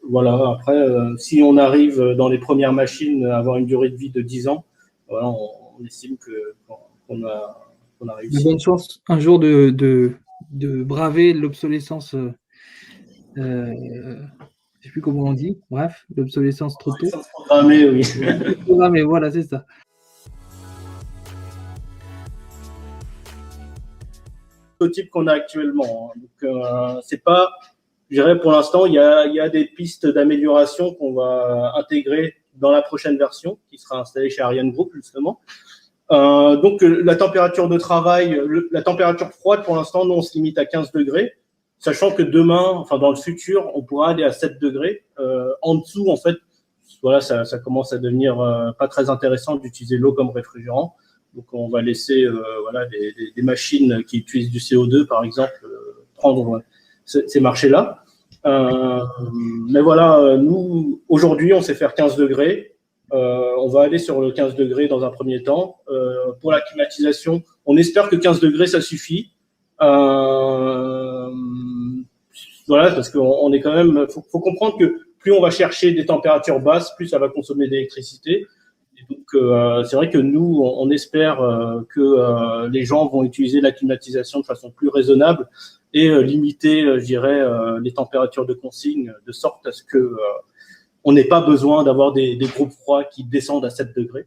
Voilà. Après, si on arrive dans les premières machines à avoir une durée de vie de 10 ans, voilà, on estime qu'on a réussi. De bonne chance un jour de braver l'obsolescence. Je sais plus comment on dit. Bref, l'obsolescence trop tôt. Programmée, oui. Programmée, voilà, c'est ça. Type qu'on a actuellement. Donc, c'est pas, je dirais pour l'instant, il y a des pistes d'amélioration qu'on va intégrer dans la prochaine version qui sera installée chez Ariane Group justement. Donc la température de travail, la température froide pour l'instant, nous on se limite à 15 degrés, sachant que demain, enfin dans le futur, on pourra aller à 7 degrés. En dessous, en fait, voilà, ça commence à devenir pas très intéressant d'utiliser l'eau comme réfrigérant. Donc, on va laisser voilà, des machines qui utilisent du CO2, par exemple, prendre ces marchés-là. Mais voilà, nous, aujourd'hui, on sait faire 15 degrés. On va aller sur le 15 degrés dans un premier temps. Pour la climatisation, on espère que 15 degrés, ça suffit. Voilà, parce qu'on est quand même… faut comprendre que plus on va chercher des températures basses, plus ça va consommer d'électricité. Donc, c'est vrai que nous, on espère que les gens vont utiliser la climatisation de façon plus raisonnable et limiter, je dirais, les températures de consigne de sorte à ce que on n'ait pas besoin d'avoir des groupes froids qui descendent à 7 degrés.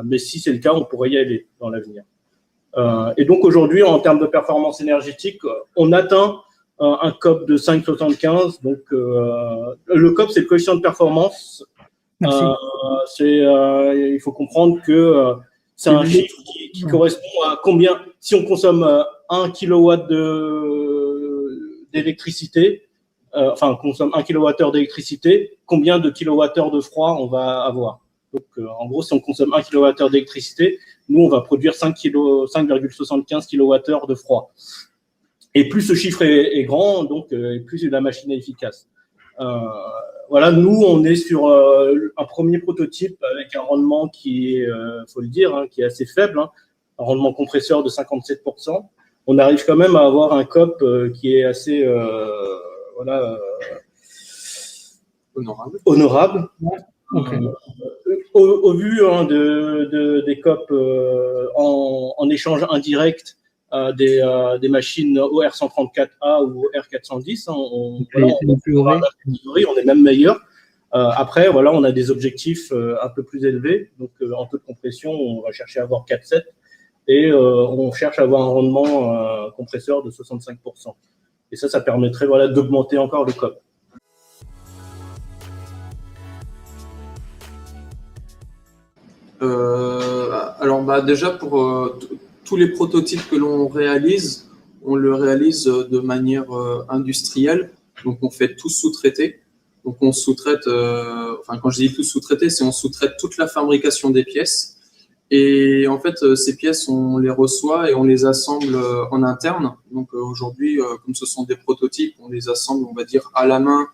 Mais si c'est le cas, on pourrait y aller dans l'avenir. Et donc, aujourd'hui, en termes de performance énergétique, on atteint un COP de 5,75. Donc, le COP, c'est le coefficient de performance. Il faut comprendre que c'est un chiffre qui correspond à combien, si on consomme 1 kW d'électricité, on consomme 1 kWh d'électricité, combien de kWh de froid on va avoir. Donc, en gros, si on consomme 1 kWh d'électricité, nous, on va produire 5,75 kWh de froid. Et plus ce chiffre est grand, donc plus la machine est efficace. Voilà, nous, on est sur un premier prototype avec un rendement qui est, faut le dire, qui est assez faible, un rendement compresseur de 57%. On arrive quand même à avoir un COP qui est assez, honorable. Okay. Au vu des COP en échange indirect des machines OR134A ou OR410, on est même meilleur. Après, voilà, on a des objectifs un peu plus élevés. Donc, en taux de compression, on va chercher à avoir 4,7 et on cherche à avoir un rendement compresseur de 65%. Et ça permettrait, voilà, d'augmenter encore le COP. Alors, déjà, pour tous les prototypes que l'on réalise, on le réalise de manière industrielle. Donc, on fait tout sous-traiter. Donc, on sous-traite, quand je dis tout sous-traiter, c'est on sous-traite toute la fabrication des pièces. Et en fait, ces pièces, on les reçoit et on les assemble en interne. Donc, aujourd'hui, comme ce sont des prototypes, on les assemble, on va dire, à la main,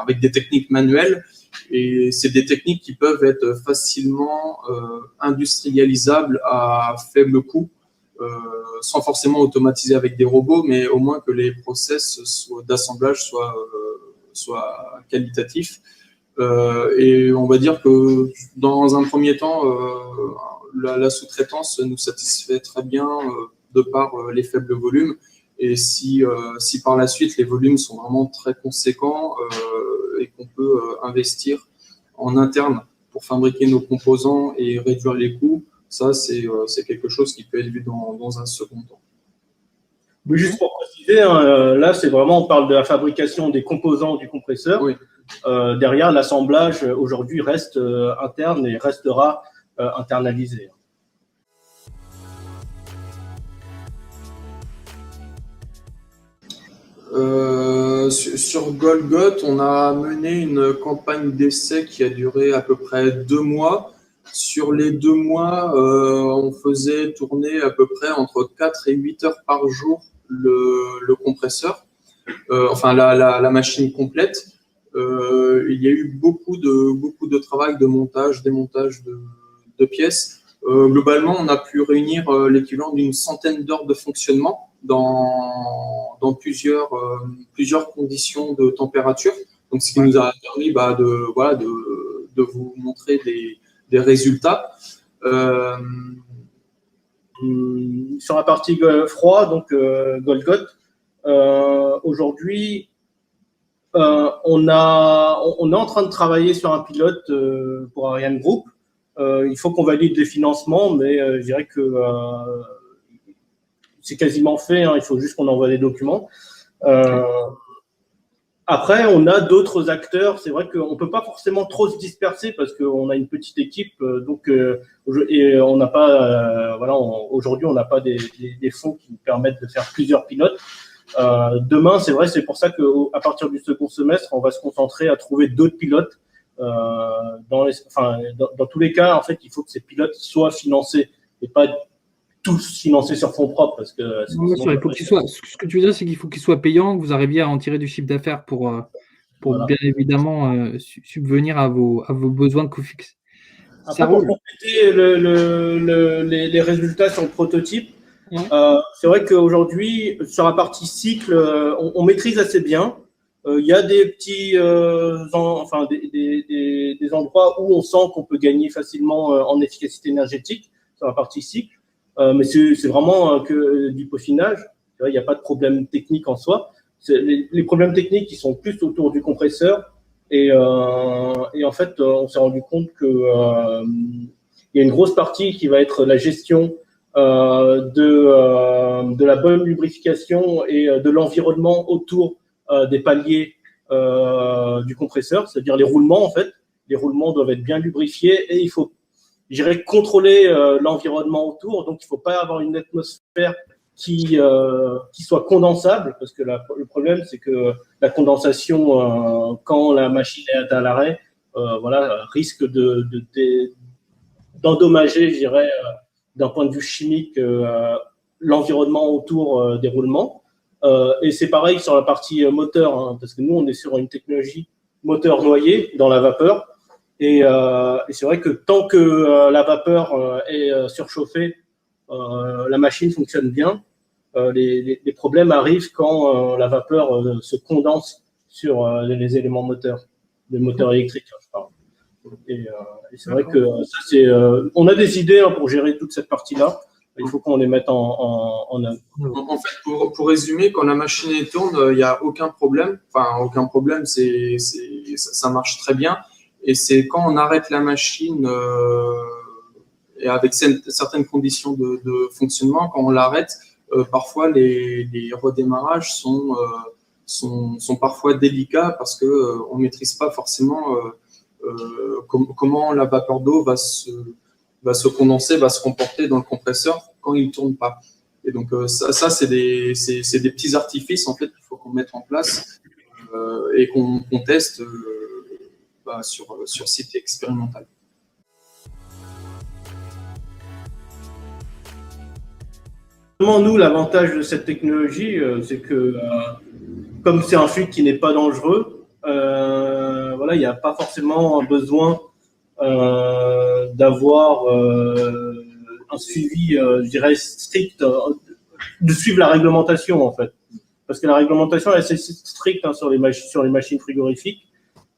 avec des techniques manuelles. Et c'est des techniques qui peuvent être facilement industrialisables à faible coût, sans forcément automatiser avec des robots, mais au moins que les process d'assemblage soient qualitatifs. Et on va dire que dans un premier temps, la sous-traitance nous satisfait très bien de par les faibles volumes. Et si par la suite les volumes sont vraiment très conséquents et qu'on peut investir en interne pour fabriquer nos composants et réduire les coûts, ça c'est quelque chose qui peut être vu dans un second temps. Oui, juste pour préciser, là c'est vraiment, on parle de la fabrication des composants du compresseur. Oui. Derrière, l'assemblage aujourd'hui reste interne et restera internalisé. Sur Golgot, on a mené une campagne d'essai qui a duré à peu près 2 mois. Sur les 2 mois, on faisait tourner à peu près entre 4 et 8 heures par jour le compresseur, la machine complète. Il y a eu beaucoup de travail de montage, démontage de pièces. Globalement, on a pu réunir l'équivalent d'une centaine d'heures de fonctionnement dans plusieurs conditions de température. Donc, ce qui nous a permis de vous montrer des résultats. Sur la partie froid, donc Golgot, aujourd'hui, on est en train de travailler sur un pilote pour Ariane Group. Il faut qu'on valide les financements, mais je dirais que c'est quasiment fait. Il faut juste qu'on envoie des documents. Après, on a d'autres acteurs. C'est vrai qu'on ne peut pas forcément trop se disperser parce qu'on a une petite équipe. Et on n'a pas, aujourd'hui, on n'a pas des fonds qui nous permettent de faire plusieurs pilotes. Demain, c'est vrai, c'est pour ça qu'à partir du second semestre, on va se concentrer à trouver d'autres pilotes. Dans tous les cas, en fait, il faut que ces pilotes soient financés et pas tous financés sur fonds propres parce que. Non, sûr, il faut qu'ils soient. Ce que tu veux dire, c'est qu'il faut qu'ils soient payants, que vous arriviez à en tirer du chiffre d'affaires pour voilà. Bien évidemment subvenir à vos besoins de coûts fixes. Après, pour compléter les résultats sur le prototype, c'est vrai qu'aujourd'hui, sur la partie cycle, on maîtrise assez bien. Il y a des petits, des endroits où on sent qu'on peut gagner facilement en efficacité énergétique sur la partie cycle, mais c'est vraiment que du peaufinage. Il n'y a pas de problème technique en soi. Les problèmes techniques qui sont plus autour du compresseur et en fait, on s'est rendu compte que il y a une grosse partie qui va être la gestion de la bonne lubrification et de l'environnement autour des paliers du compresseur, c'est-à-dire les roulements en fait. Les roulements doivent être bien lubrifiés et il faut, je dirais, contrôler l'environnement autour. Donc, il ne faut pas avoir une atmosphère qui soit condensable parce que le problème, c'est que la condensation, quand la machine est à l'arrêt, risque d'endommager, je dirais, d'un point de vue chimique, l'environnement autour des roulements. Et c'est pareil sur la partie moteur, parce que nous, on est sur une technologie moteur noyé dans la vapeur. Et c'est vrai que tant que la vapeur est surchauffée, la machine fonctionne bien. Les problèmes arrivent quand la vapeur se condense sur les éléments moteurs, les moteurs électriques, je parle. Et c'est vrai que ça, on a des idées pour gérer toute cette partie-là. Il faut qu'on les mette en œuvre. En fait, pour résumer, quand la machine tourne, il n'y a aucun problème. Enfin, aucun problème, ça marche très bien. Et c'est quand on arrête la machine et avec certaines conditions de fonctionnement, quand on l'arrête, parfois les redémarrages sont parfois délicats parce qu'on ne maîtrise pas forcément comment la vapeur d'eau va se condenser, va se comporter dans le compresseur quand il ne tourne pas. Et donc ça c'est des petits artifices en fait qu'il faut qu'on mette en place et qu'on teste sur site expérimental. Nous, l'avantage de cette technologie, c'est que comme c'est un fluide qui n'est pas dangereux, il n'y a pas forcément besoin d'avoir un suivi, je dirais, strict, de suivre la réglementation en fait. Parce que la réglementation est assez stricte sur les machines frigorifiques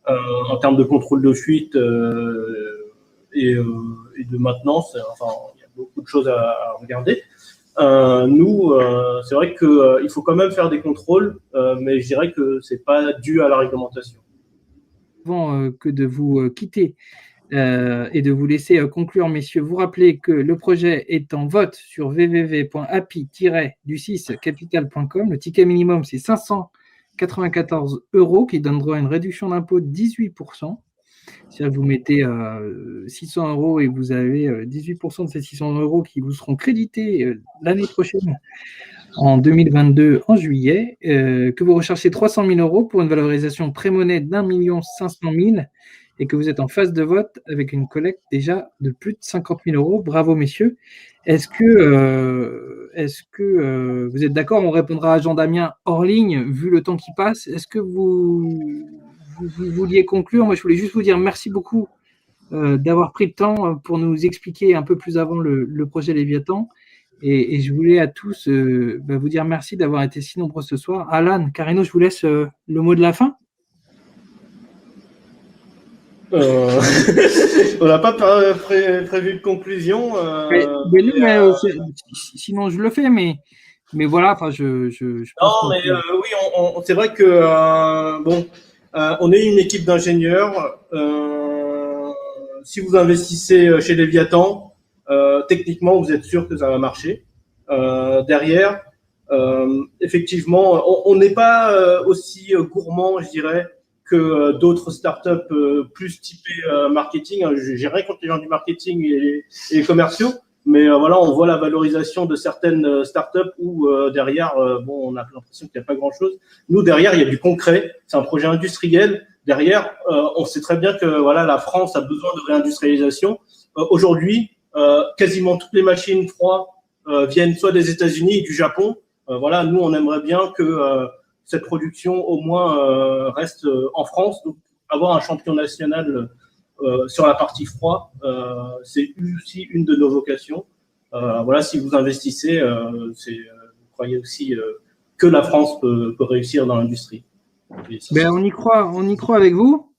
en termes de contrôle de fuite et de maintenance. Enfin, il y a beaucoup de choses à regarder. C'est vrai qu'il faut quand même faire des contrôles, mais je dirais que c'est pas dû à la réglementation. Avant que de vous quitter et de vous laisser conclure, messieurs, vous rappelez que le projet est en vote sur www.happy-du6capital.com. Le ticket minimum, c'est 594 € qui donne droit à une réduction d'impôt de 18%. C'est-à-dire que vous mettez 600 € et vous avez 18% de ces 600 € qui vous seront crédités l'année prochaine, en 2022, en juillet, que vous recherchez 300 000 € pour une valorisation pré-monnaie d'1 500 000 et que vous êtes en phase de vote avec une collecte déjà de plus de 50 000 €. Bravo, messieurs. Est-ce que vous êtes d'accord? On répondra à Jean-Damien hors ligne, vu le temps qui passe. Est-ce que vous vouliez conclure? Moi, je voulais juste vous dire merci beaucoup d'avoir pris le temps pour nous expliquer un peu plus avant le projet Léviathan. Et je voulais à tous vous dire merci d'avoir été si nombreux ce soir. Alan, Carino, je vous laisse le mot de la fin. On n'a pas prévu de conclusion. Sinon, je le fais, mais voilà. Enfin, je pense oui, c'est vrai que on est une équipe d'ingénieurs. Si vous investissez chez Léviathan, techniquement, vous êtes sûr que ça va marcher. Derrière, effectivement, on n'est pas aussi gourmand, je dirais, que d'autres startups plus typées marketing. J'ai rien contre les gens du marketing et les commerciaux, mais on voit la valorisation de certaines startups où derrière, on a l'impression qu'il n'y a pas grand-chose. Nous, derrière, il y a du concret. C'est un projet industriel. Derrière, on sait très bien que la France a besoin de réindustrialisation. Aujourd'hui, quasiment toutes les machines froides viennent soit des États-Unis et du Japon. Nous, on aimerait bien que cette production au moins reste en France. Donc, avoir un champion national sur la partie froid, c'est aussi une de nos vocations. Si vous investissez, vous croyez aussi que la France peut réussir dans l'industrie. On y croit avec vous.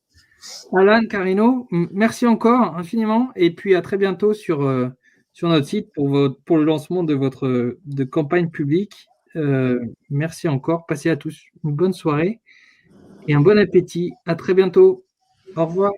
Alan, Carino, merci encore infiniment et puis à très bientôt sur notre site pour le lancement de votre campagne publique. Merci encore. Passez à tous une bonne soirée et un bon appétit. À très bientôt. Au revoir.